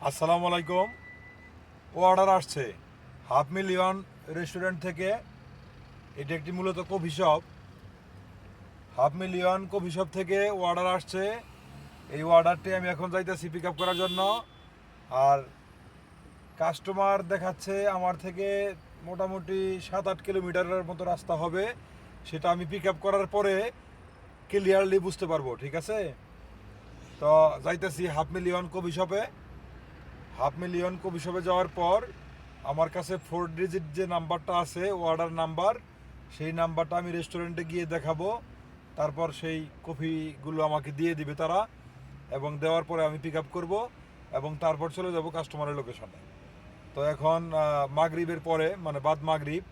আসসালামু আলাইকুম। অর্ডার আসছে হাফ মিলিয়ন রেস্টুরেন্ট থেকে। এটা একটি মূলত coffee shop. Half million coffee shop থেকে অর্ডার আসছে। এই অর্ডারটি আমি এখন যাইতেছি পিক আপ করার জন্য। আর কাস্টমার দেখাচ্ছে আমার থেকে মোটামুটি 7-8 কিলোমিটারের মতো রাস্তা হবে। সেটা আমি পিক আপ করার পরে ক্লিয়ারলি বুঝতে পারবো, ঠিক আছে? তো যাইতেছি হাফ মিলিয়ন কফি শপে। হাফ মিলিয়ন কফি শপে যাওয়ার পর আমার কাছে 4 ডিজিট যে নাম্বারটা আছে অর্ডার নাম্বার, সেই নাম্বারটা আমি রেস্টুরেন্টে গিয়ে দেখাবো। তারপর সেই কফিগুলো আমাকে দিয়ে দিবে তারা, এবং দেওয়ার পরে আমি পিক আপ করবো এবং তারপর চলে যাব কাস্টমারের লোকেশনে। তো এখন মাগরিবের পরে, মানে বাদ মাগরিব,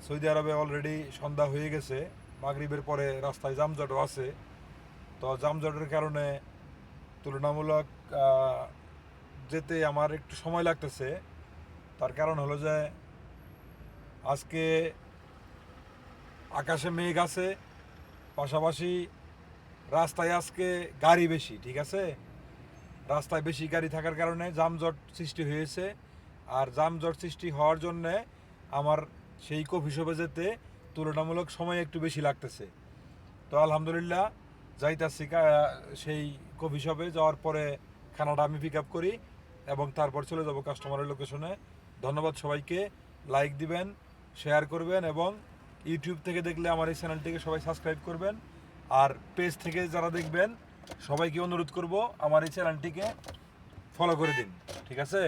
সৌদি আরবে অলরেডি সন্ধ্যা হয়ে গেছে। মাগরিবের পরে রাস্তায় যানজটও আছে। তো যানজটের কারণে তুলনামূলক যেতে আমার একটু সময় লাগতেছে। তার কারণ হলো যে আজকে আকাশে মেঘ আছে, পাশাপাশি রাস্তায় আজকে গাড়ি বেশি, ঠিক আছে? রাস্তায় বেশি গাড়ি থাকার কারণে যানজট সৃষ্টি হয়েছে। আর যানজট সৃষ্টি হওয়ার জন্যে আমার সেই কফি শপে যেতে তুলনামূলক সময় একটু বেশি লাগতেছে। তো আলহামদুলিল্লাহ যাইতাছি সেই কফি শপে। যাওয়ার পরে খানাটা আমি পিক আপ করি এবং তারপর চলে যাব কাস্টমারের লোকেশনে। ধন্যবাদ সবাইকে। লাইক দিবেন, শেয়ার করবেন এবং ইউটিউব থেকে দেখলে আমার এই চ্যানেলটিকে সবাই সাবস্ক্রাইব করবেন। আর পেজ থেকে যারা দেখবেন সবাইকে অনুরোধ করব আমার এই চ্যানেলটিকে ফলো করে দিন, ঠিক আছে?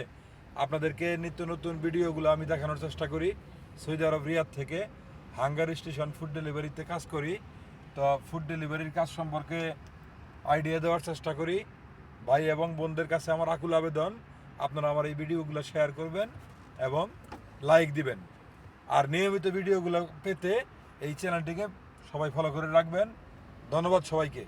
আপনাদেরকে নিত্য নতুন ভিডিওগুলো আমি দেখানোর চেষ্টা করি। সৌদি আরব রিয়াদ থেকে হাঙ্গারি স্টেশন ফুড ডেলিভারিতে কাজ করি। তো ফুড ডেলিভারির কাজ সম্পর্কে আইডিয়া দেওয়ার চেষ্টা করি। ভাই এবং বোনদের কাছে আমার আকুল আবেদন, আপনারা আমার এই ভিডিওগুলো শেয়ার করবেন এবং লাইক দিবেন। আর নিয়মিত ভিডিওগুলো পেতে এই চ্যানেলটিকে সবাই ফলো করে রাখবেন। ধন্যবাদ সবাইকে।